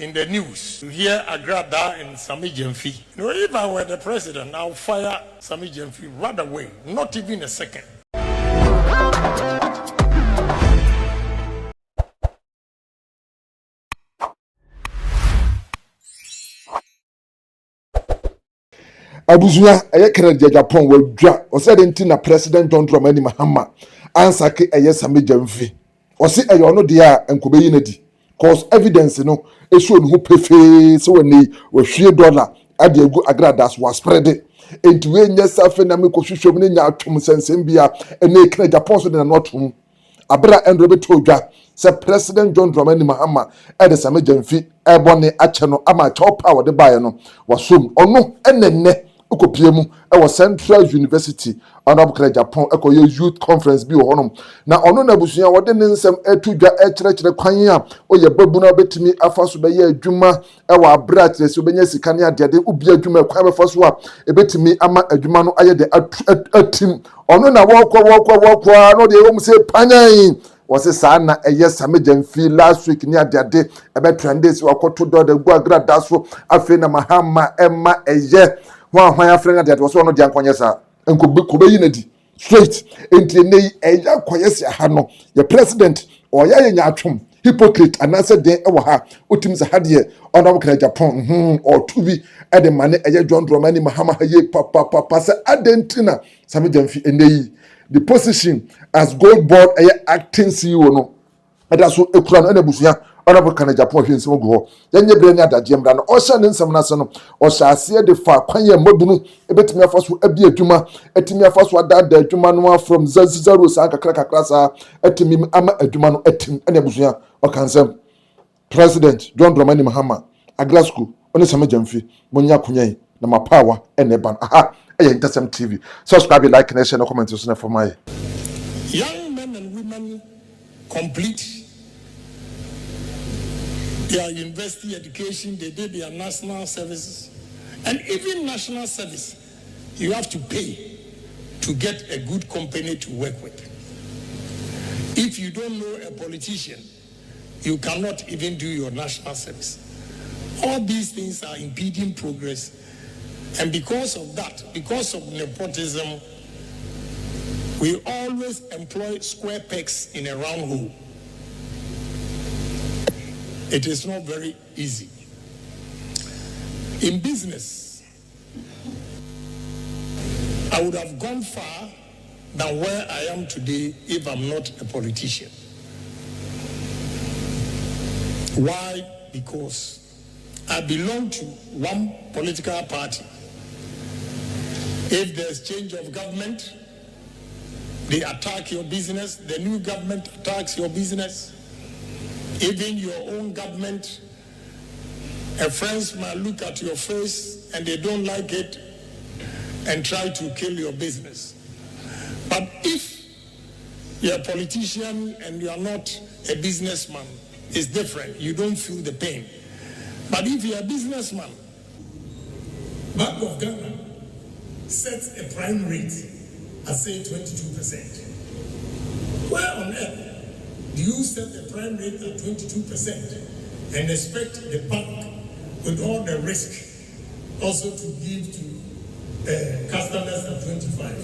in the news to hear Agradaa and Sammy Gyamfi. You know, if I were the president, I'll fire Sammy Gyamfi right away, not even a second. Abuzuya ayekere Agyapong wadwa osedenti na president John Dramani Mahama ansake Sammy Gyamfi osi eyo de a enkobeyi na di cause evidence no esho no pefe so woni wahwie dollar ade agu Agradaa so was spread enti we nya safe na me kohwehwem ne nya atwom sensem bia ene kra Agyapong so de na otom abra endro beto dwa se president John Dramani Mahama ede Sammy Gyamfi ebone ache no ama chow power de bae no wasom ono enenne Kopiemu ewo Central University anabukra Agyapong ekoye youth conference bi wo na ono na busua wode ne nsem etudwa ekyerɛkyerɛ kwan a oye babu na betimi afaso be ye adwuma ewo abra kyerɛ se obenya sika ne ade obi adwuma kwan befaso a ebetimi ama adwuma no aye de atim ono na wokɔ no de wo se panyan wose saa na Sammy Gyamfi last week ni ade ebe trend se wakoto do de gu Agradaa so afi na Mahama emma Hwan afrenga de was one de ankonye sa enkobeyi na di straight enti nei eya koye se ha no ye president oya ye nya atwom hypocrite anase den ewo ha otim se ha de onam kra Agyapong or to be e de mane eya John Dramani Mahama ye papa se adentina Sammy Gyamfi enei the position as gold board eya acting CEO no eda so ekura no na busuya Honorable Agyapong hwe nsem go ho yenye bre ni adaje mra no ohya ne nsem na se no ohya ase de fa kwan ye mabunu ebetimi afaso abi adwuma etimi afaso adada adwuma no from 00 sa kakra sa etimi ama adwuma no etim ene busuya okansem President John Dramani Mahama Agradaa oni Sammy Gyamfi monya kunyan na mapawa ene ban aha AHINTASEM TV subscribe, like, and share, no comment for my young men and women complete their university education, they did their national services, and even national service, you have to pay to get a good company to work with. If you don't know a politician, you cannot even do your national service. All these things are impeding progress, and because of that, because of nepotism, we always employ square pegs in a round hole. It is not very easy. In business, I would have gone far than where I am today if I'm not a politician. Why? Because I belong to one political party. If there's change of government, they attack your business, the new government attacks your business. Even your own government, friends might look at your face and they don't like it and try to kill your business. But if you're a politician and you are not a businessman, it's different. You don't feel the pain. But if you're a businessman, Bank of Ghana sets a prime rate at say 22%. Where on earth do you set the prime rate at 22% and expect the bank, with all the risk, also to give to customers at 25?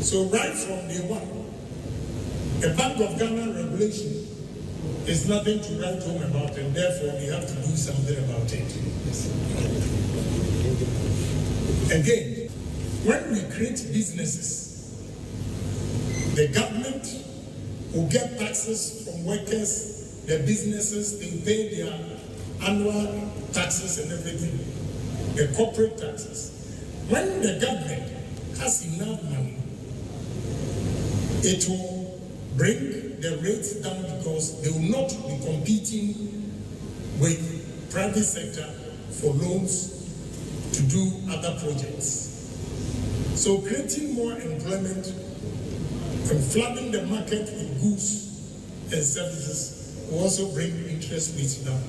So right from day one, the Bank of Ghana regulation is nothing to write home about, and therefore we have to do something about it. Again, when we create businesses, the government will get taxes from workers, their businesses, they pay their annual taxes and everything, the corporate taxes. When the government has enough money, it will bring the rates down because they will not be competing with private sector for loans to do other projects. So creating more employment and flooding the market with goods and services will also bring interest rates down.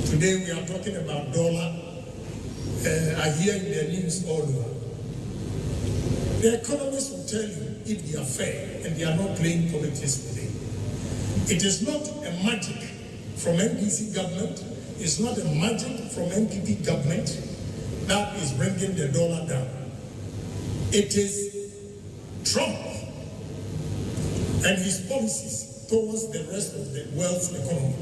Today we are talking about dollar. I hear in the news all over. The economists will tell you if they are fair and they are not playing politics with it. It is not a magic from NDC government. It's not a magic from NPP government that is bringing the dollar down. It is Trump and his policies towards the rest of the world's economy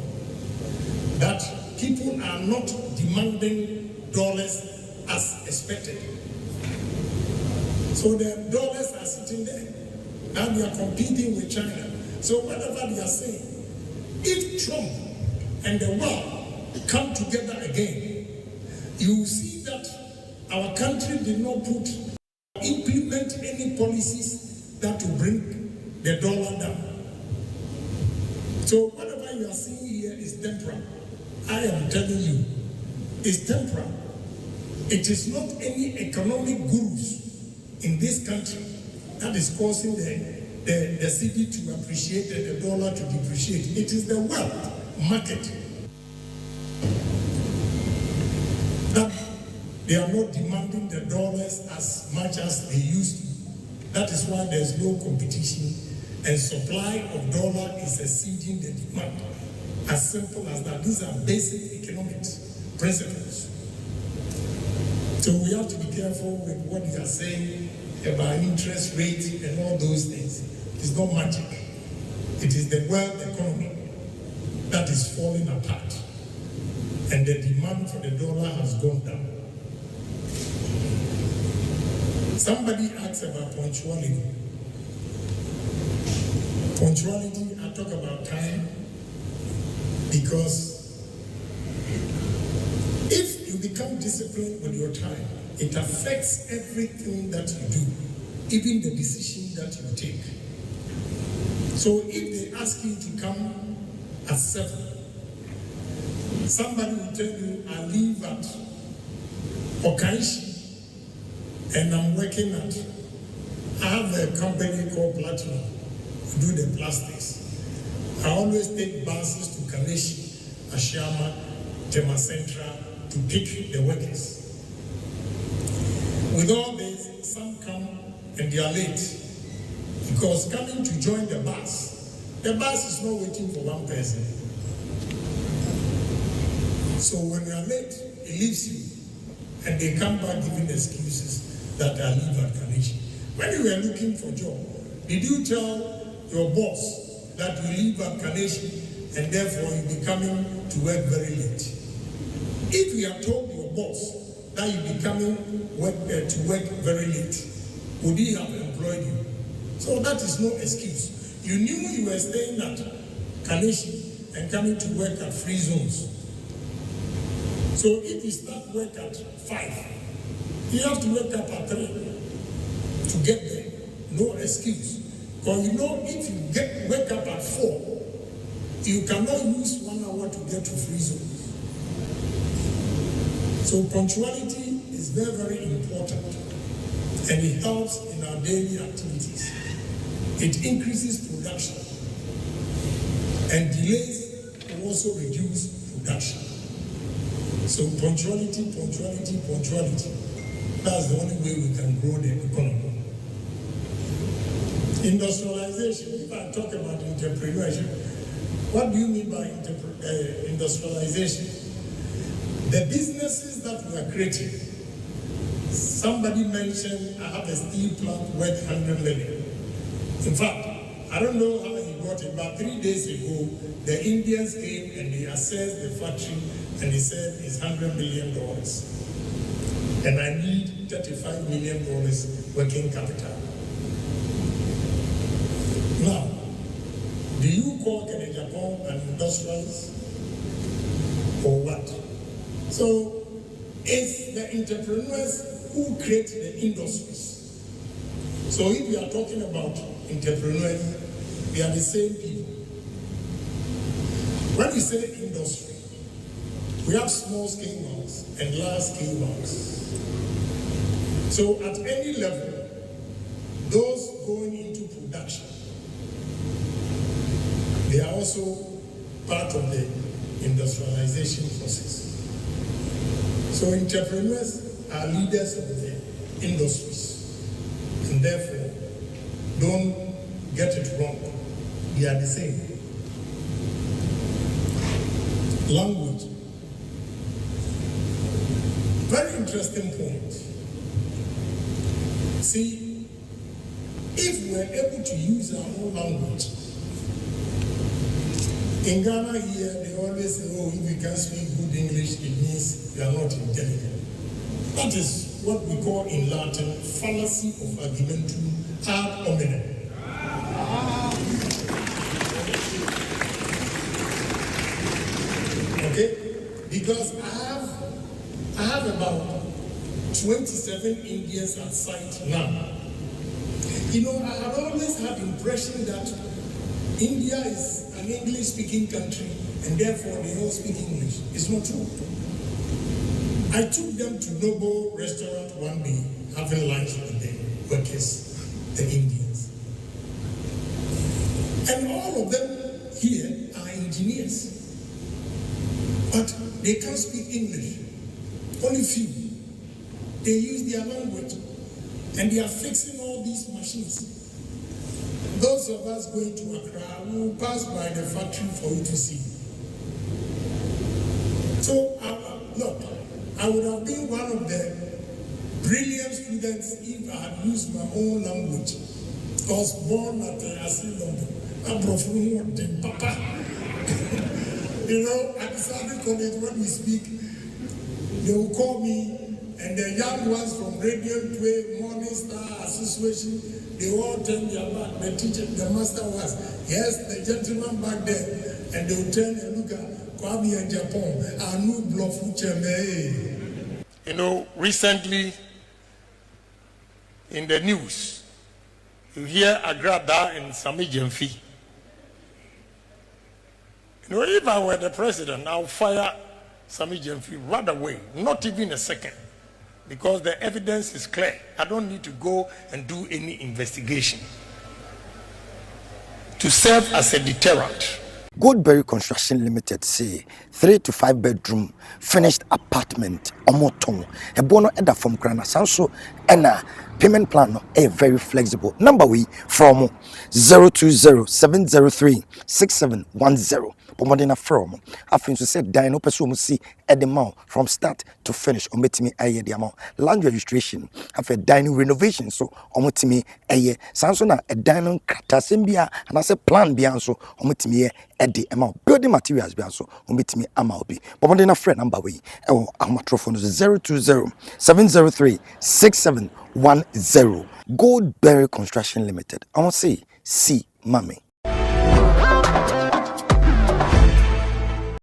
that people are not demanding dollars as expected. So the dollars are sitting there. Now they are competing with China. So whatever they are saying, if Trump and the world come together again, you will see that our country did not implement any policies that will bring the dollar down. So whatever you are seeing here is temporal. I am telling you, it's temporal. It is not any economic gurus in this country that is causing the city to appreciate and the dollar to depreciate. It is the wealth market that they are not demanding the dollars as much as they used to. That is why there's no competition and supply of dollar is exceeding the demand. As simple as that. These are basic economics principles. So we have to be careful with what we are saying about interest rates and all those things. It's not magic. It is the world economy that is falling apart. And the demand for the dollar has gone down. Somebody asked about punctuality. Punctuality, I talk about time because if you become disciplined with your time, it affects everything that you do, even the decision that you take. So if they ask you to come at 7, somebody will tell you, I leave at Okaishi and I'm working at, I have a company called Platinum, do the plastics. I always take buses to Kaneshi, Ashama, Tema Central to pick the workers. With all this, some come and they are late because coming to join the bus is not waiting for one person. So when you are late, it leaves you and they come back giving excuses that I live at Kaneshi. When you were looking for a job, did you tell your boss that you live at Kaneshi and therefore you'll be coming to work very late? If you have told your boss that you'll be coming to work very late, would he have employed you? So that is no excuse. You knew you were staying at Kaneshi and coming to work at free zones. So if you start work at 5, you have to wake up at 3 to get there. No excuse. Because you know if you wake up at 4, you cannot use 1 hour to get to free zones. So punctuality is very, very important and it helps in our daily activities. It increases production and delays will also reduce production. So punctuality. That's the only way we can grow the economy. Industrialization, if I talk about entrepreneurship, what do you mean by industrialization? The businesses that we are creating. Somebody mentioned I have a steel plant worth 100 million. In fact, I don't know how he got it, but 3 days ago, the Indians came and they assessed the factory and they said it's $100 million. And I need $35 million working capital. Now, do you call Agyapong an industrialist or what? So, it's the entrepreneurs who create the industries. So if you are talking about entrepreneurs, they are the same people. When we say industry, we have small scale ones and large scale ones. So at any level, those going into production, they are also part of the industrialization process. So entrepreneurs are leaders of the industries, and therefore, don't get it wrong. They are the same. language. Very interesting point. See, if we're able to use our own language, in Ghana here, they always say, oh, if you can't speak good English, it means you are not intelligent. That is what we call in Latin, fallacy of argumentum ad hominem. Okay? Because I have about 27 Indians at site now. You know, I have always had the impression that India is an English-speaking country and therefore they all speak English. It's not true. I took them to Noble restaurant one day, having lunch with the workers, the Indians. And all of them here are engineers. But they can't speak English. Only few. They use their language. And they are fixing all these machines. Those of us going to Accra will pass by the factory for you to see. So, look, I would have been one of the brilliant students if I had used my own language. I was born at London. I'm from Papa. You know, at Saturday College, when we speak, they will call me, and the young ones from Radio 2, Morning Star Association, they all turn their back. The teacher, the master was, yes, the gentleman back there, and they will turn and look at Kwame Agyapong, a new bluff. You know, recently in the news, you hear Agradaa and Sammy Gyamfi. You know, if I were the president, I'll fire Sammy Gyamfi right away, not even a second, because the evidence is clear. I don't need to go and do any investigation to serve as a deterrent. Ghpage Construction Limited say 3 to 5 bedroom finished apartment omoton e bono eda from Krana Sanso ena payment plan no very flexible. Number we from 020-703-6710. Pomodina from afin to say dine no person see at the mount from start to finish on metimi aye the amount land registration after dining renovation so on metimi aye sanso na a dining kratasembia and I say plan bianso on metimi at the amount building materials bianso on metimi amount be pomodina friend number we amatrophone 020-703-6710. Ghpage Construction Limited. I want to say see mommy.